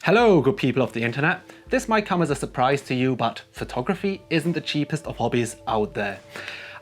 Hello, good people of the internet. This might come as a surprise to you, but photography isn't the cheapest of hobbies out there.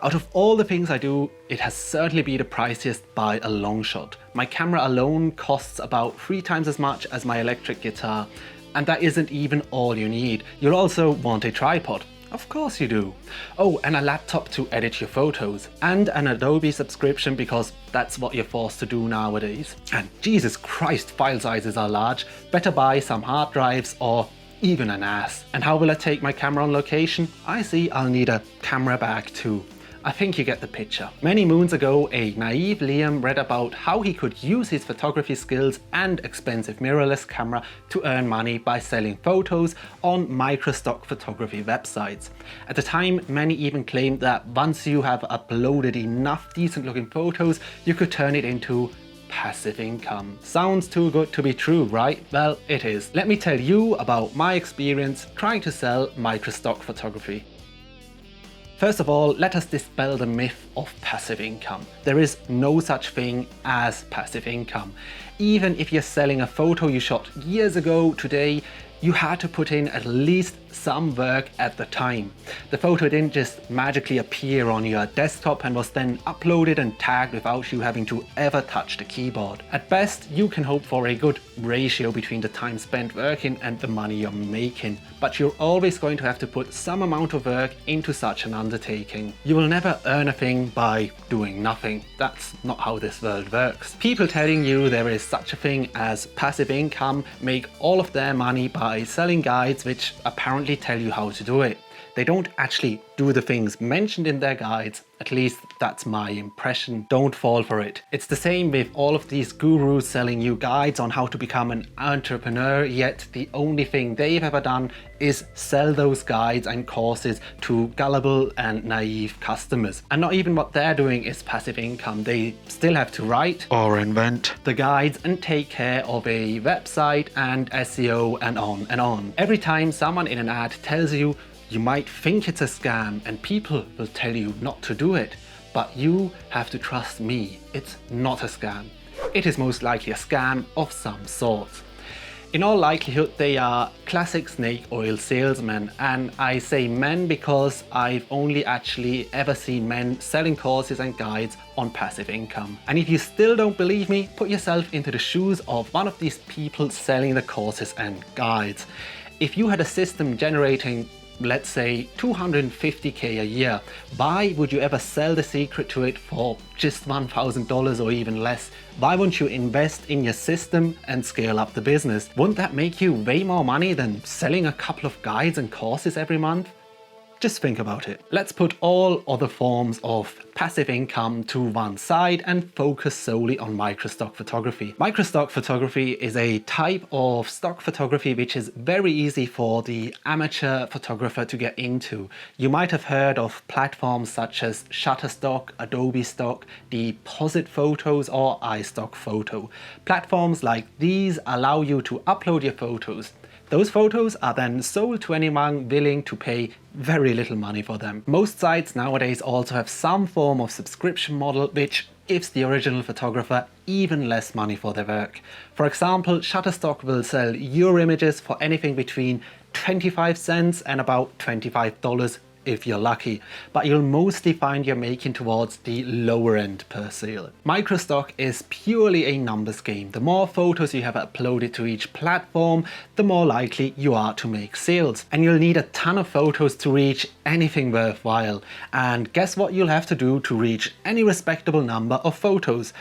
Out of all the things I do, it has certainly been the priciest by a long shot. My camera alone costs about 3 times as much as my electric guitar, and that isn't even all you need. You'll also want a tripod. Of course you do. Oh, and a laptop to edit your photos, and an Adobe subscription because that's what you're forced to do nowadays. And Jesus Christ, file sizes are large. Better buy some hard drives or even an NAS. And how will I take my camera on location? I see I'll need a camera bag too. I think you get the picture. Many moons ago, a naive Liam read about how he could use his photography skills and expensive mirrorless camera to earn money by selling photos on Microstock photography websites. At the time, many even claimed that once you have uploaded enough decent looking photos, you could turn it into passive income. Sounds too good to be true, right? Well, it is. Let me tell you about my experience trying to sell Microstock photography. First of all, let us dispel the myth of passive income. There is no such thing as passive income. Even if you're selling a photo you shot years ago, today, you had to put in at least some work at the time. The photo didn't just magically appear on your desktop and was then uploaded and tagged without you having to ever touch the keyboard. At best, you can hope for a good ratio between the time spent working and the money you're making, but you're always going to have to put some amount of work into such an undertaking. You will never earn a thing by doing nothing. That's not how this world works. People telling you there is such a thing as passive income make all of their money by selling guides which apparently tell you how to do it. They don't actually do the things mentioned in their guides, at least that's my impression. Don't fall for it. It's the same with all of these gurus selling you guides on how to become an entrepreneur, yet the only thing they've ever done is sell those guides and courses to gullible and naive customers. And not even what they're doing is passive income. They still have to write or invent the guides and take care of a website and SEO and on and on. Every time someone in an ad tells you, you might think it's a scam and people will tell you not to do it, but you have to trust me, it's not a scam. It is most likely a scam of some sort. In all likelihood, they are classic snake oil salesmen, and I say men because I've only actually ever seen men selling courses and guides on passive income. And if you still don't believe me, put yourself into the shoes of one of these people selling the courses and guides. If you had a system generating, let's say, 250k a year, why would you ever sell the secret to it for just $1,000 or even less? Why wouldn't you invest in your system and scale up the business? Wouldn't that make you way more money than selling a couple of guides and courses every month? Just think about it. Let's put all other forms of passive income to one side and focus solely on microstock photography. Microstock photography is a type of stock photography which is very easy for the amateur photographer to get into. You might have heard of platforms such as Shutterstock, Adobe Stock, Deposit Photos or iStock Photo. Platforms like these allow you to upload your photos. Those photos are then sold to anyone willing to pay very little money for them. Most sites nowadays also have some form of subscription model which gives the original photographer even less money for their work. For example, Shutterstock will sell your images for anything between 25 cents and about $25 if you're lucky, but you'll mostly find you're making towards the lower end per sale. Microstock is purely a numbers game. The more photos you have uploaded to each platform, the more likely you are to make sales. And you'll need a ton of photos to reach anything worthwhile. And guess what you'll have to do to reach any respectable number of photos?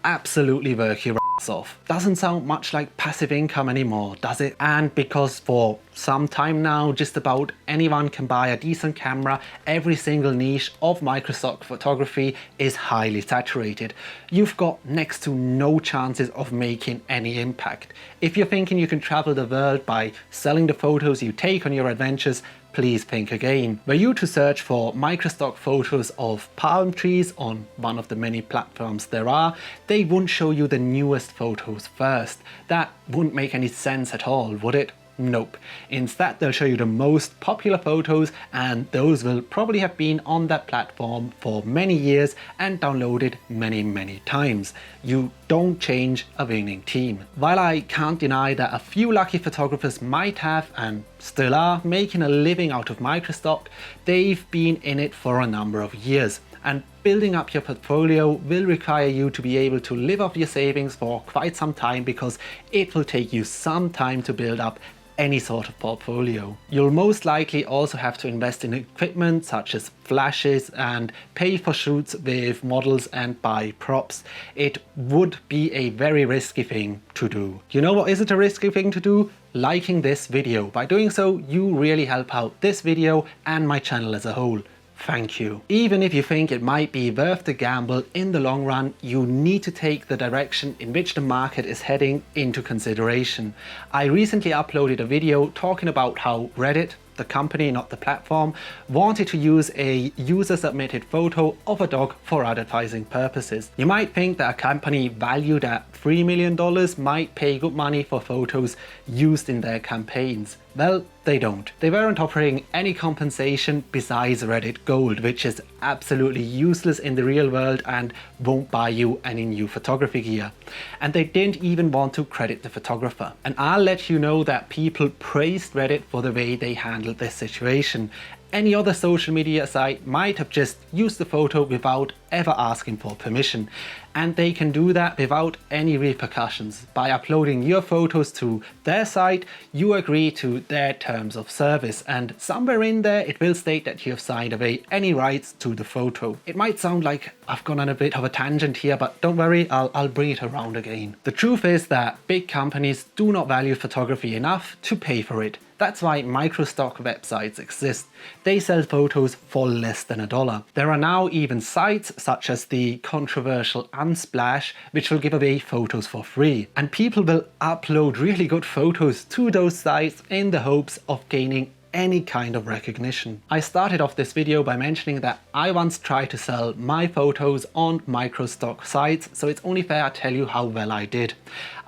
Absolutely work your ass off. Doesn't sound much like passive income anymore, does it? And because for some time now, just about anyone can buy a decent camera, every single niche of microstock photography is highly saturated. You've got next to no chances of making any impact. If you're thinking you can travel the world by selling the photos you take on your adventures, please think again. Were you to search for microstock photos of palm trees on one of the many platforms there are, they wouldn't show you the newest photos first. That wouldn't make any sense at all, would it? Nope. Instead, they'll show you the most popular photos, and those will probably have been on that platform for many years and downloaded many times. You don't change a winning team. While I can't deny that a few lucky photographers might have and still are making a living out of Microstock, they've been in it for a number of years. And building up your portfolio will require you to be able to live off your savings for quite some time, because it will take you some time to build up any sort of portfolio. You'll most likely also have to invest in equipment such as flashes and pay for shoots with models and buy props. It would be a very risky thing to do. You know what isn't a risky thing to do? Liking this video. By doing so, you really help out this video and my channel as a whole. Thank you. Even if you think it might be worth the gamble in the long run, you need to take the direction in which the market is heading into consideration. I recently uploaded a video talking about how Reddit, the company, not the platform, wanted to use a user-submitted photo of a dog for advertising purposes. You might think that a company valued at $3 million might pay good money for photos used in their campaigns. Well, they don't. They weren't offering any compensation besides Reddit Gold, which is absolutely useless in the real world and won't buy you any new photography gear. And they didn't even want to credit the photographer. And I'll let you know that people praised Reddit for the way they handled this situation. Any other social media site might have just used the photo without ever asking for permission. And they can do that without any repercussions. By uploading your photos to their site, you agree to their terms of service, and somewhere in there it will state that you have signed away any rights to the photo. It might sound like I've gone on a bit of a tangent here, but don't worry, I'll bring it around again. The truth is that big companies do not value photography enough to pay for it. That's why Microstock websites exist. They sell photos for less than $1. There are now even sites such as the controversial Unsplash, which will give away photos for free. And people will upload really good photos to those sites in the hopes of gaining any kind of recognition. I started off this video by mentioning that I once tried to sell my photos on Microstock sites, so it's only fair I tell you how well I did.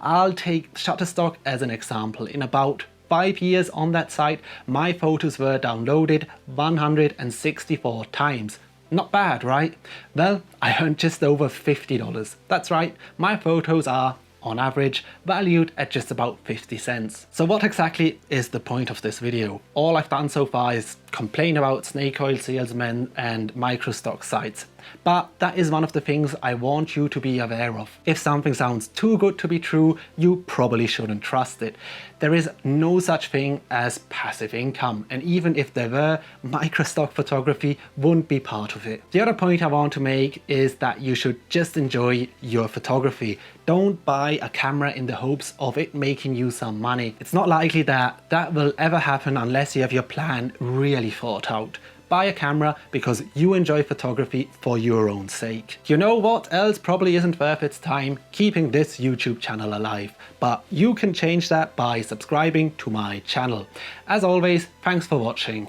I'll take Shutterstock as an example. In about 5 years on that site, my photos were downloaded 164 times. Not bad, right? Well, I earned just over $50. That's right, my photos are, on average, valued at just about 50 cents. So what exactly is the point of this video? All I've done so far is complain about snake oil salesmen and Microstock sites. But that is one of the things I want you to be aware of. If something sounds too good to be true, you probably shouldn't trust it. There is no such thing as passive income, and even if there were, Microstock photography wouldn't be part of it. The other point I want to make is that you should just enjoy your photography. Don't buy a camera in the hopes of it making you some money. It's not likely that that will ever happen unless you have your plan really thought out. Buy a camera because you enjoy photography for your own sake. You know what else probably isn't worth its time? Keeping this YouTube channel alive. But you can change that by subscribing to my channel. As always, thanks for watching.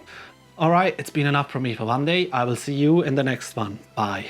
Alright, it's been enough from me for one day. I will see you in the next one. Bye.